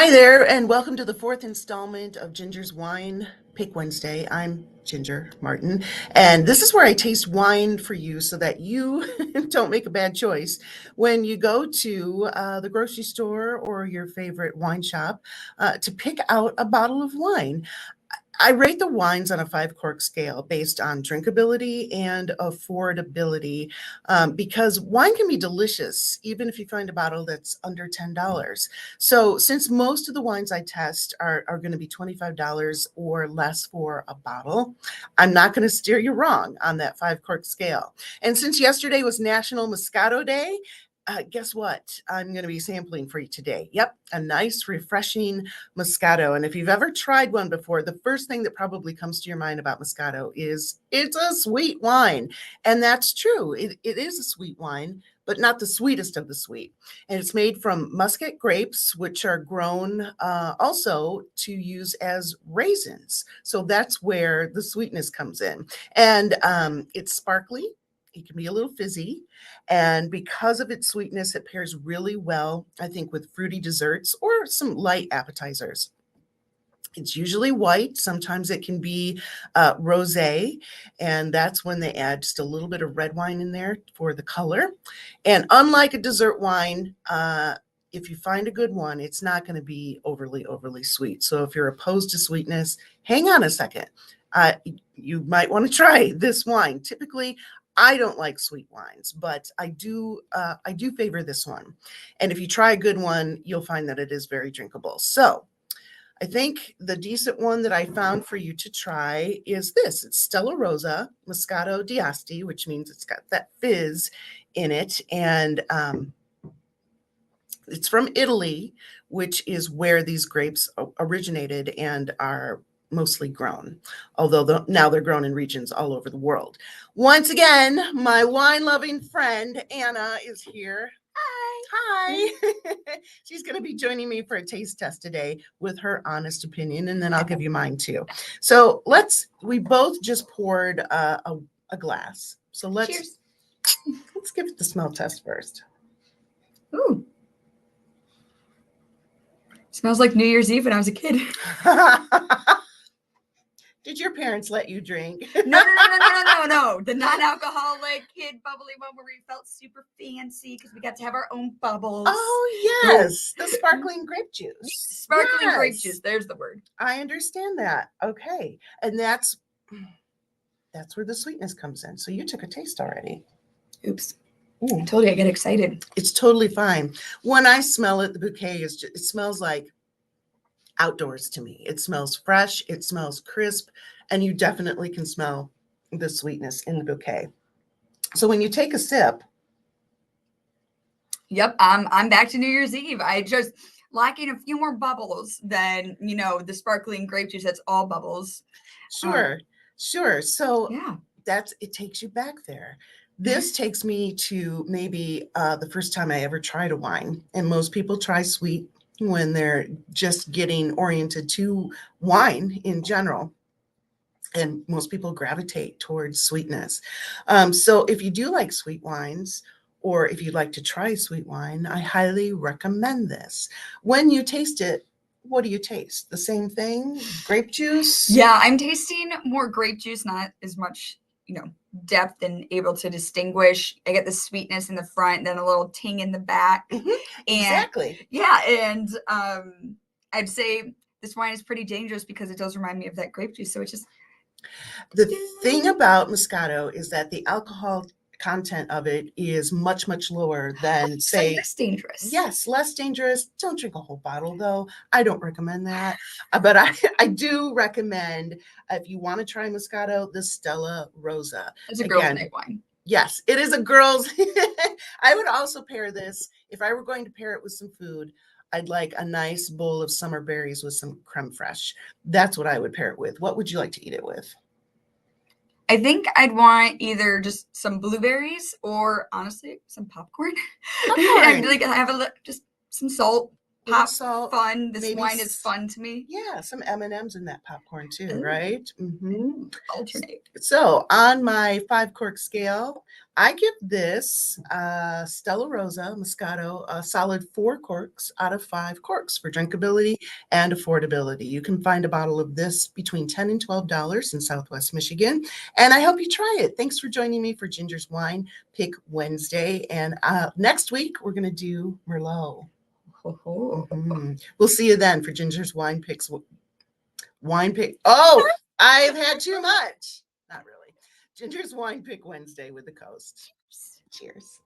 Hi there, and welcome to the fourth installment of Ginger's Wine Pick Wednesday. I'm Ginger Martin, and this is where I taste wine for you so that you don't make a bad choice when you go to the grocery store or your favorite wine shop to pick out a bottle of wine. I rate the wines on a five cork scale based on drinkability and affordability because wine can be delicious even if you find a bottle that's under $10. So, since most of the wines I test are going to be $25 or less for a bottle, I'm not going to steer you wrong on that five cork scale. And since yesterday was National Moscato Day, guess what? I'm going to be sampling for you today. Yep, a nice, refreshing Moscato. And if you've ever tried one before, the first thing that probably comes to your mind about Moscato is it's a sweet wine. And that's true. It is a sweet wine, but not the sweetest of the sweet. And it's made from muscat grapes, which are grown also to use as raisins. So that's where the sweetness comes in. And it's sparkly. It can be a little fizzy. And because of its sweetness, it pairs really well, I think, with fruity desserts or some light appetizers. It's usually white. Sometimes it can be rosé, and that's when they add just a little bit of red wine in there for the color. And unlike a dessert wine, if you find a good one, it's not going to be overly sweet. So if you're opposed to sweetness, hang on a second. Uh, you might want to try this wine. Typically, I don't like sweet wines, but I do favor this one. And if you try a good one, you'll find that it is very drinkable. So I think the decent one that I found for you to try is this. It's Stella Rosa Moscato d'Asti, which means it's got that fizz in it. And it's from Italy, which is where these grapes originated and are mostly grown, although now they're grown in regions all over the world. Once again, my wine loving friend Anna is here. Hi. She's going to be joining me for a taste test today with her honest opinion, and then I'll give you mine too. So we both just poured a glass. So Cheers. Let's give it the smell test first. Ooh. Smells like New Year's Eve when I was a kid. Did your parents let you drink? No. The non-alcoholic kid bubbly one where we felt super fancy because we got to have our own bubbles. Oh, yes. The sparkling grape juice. Sparkling grape juice. There's the word. I understand that. Okay. And that's where the sweetness comes in. So you took a taste already. Oops. Ooh. I told you I get excited. It's totally fine. When I smell it, the bouquet it smells like outdoors to me. It smells fresh, it smells crisp, and you definitely can smell the sweetness in the bouquet. So when you take a sip. Yep, I'm back to New Year's Eve. I just lacking a few more bubbles than, the sparkling grape juice. That's all bubbles. Sure. So yeah, it takes you back there. This takes me to maybe the first time I ever tried a wine. And most people try sweet when they're just getting oriented to wine in general. And most people gravitate towards sweetness. So if you do like sweet wines, or if you'd like to try sweet wine, I highly recommend this. When you taste it, what do you taste? The same thing? Grape juice? Yeah, I'm tasting more grape juice, not as much, depth and able to distinguish. I get the sweetness in the front, then a little ting in the back. Mm-hmm. Exactly. Yeah, and I'd say this wine is pretty dangerous because it does remind me of that grape juice. So it's just the thing about Moscato is that the alcohol content of it is much lower than, say, less dangerous. Yes, less dangerous. Don't drink a whole bottle though. I don't recommend that. But I do recommend, if you want to try Moscato, the Stella Rosa. It's a girl's night wine. Yes, it is a girl's. I would also pair this, if I were going to pair it with some food, I'd like a nice bowl of summer berries with some creme fraiche. That's what I would pair it with. What would you like to eat it with? I think I'd want either just some blueberries or, honestly, some popcorn. And have just some salt. little pop salt, fun. This maybe wine is fun to me. Yeah, some M&Ms in that popcorn too, Ooh. right? Alternate. So on my 5 cork scale, I give this Stella Rosa Moscato a solid 4 corks out of 5 corks for drinkability and affordability. You can find a bottle of this between $10 and $12 in Southwest Michigan, and I hope you try it. Thanks for joining me for Ginger's Wine Pick Wednesday, and next week we're going to do Merlot. We'll see you then for Ginger's Wine Picks. Oh, I've had too much. Not really. Ginger's Wine Pick Wednesday with the Coast. Cheers.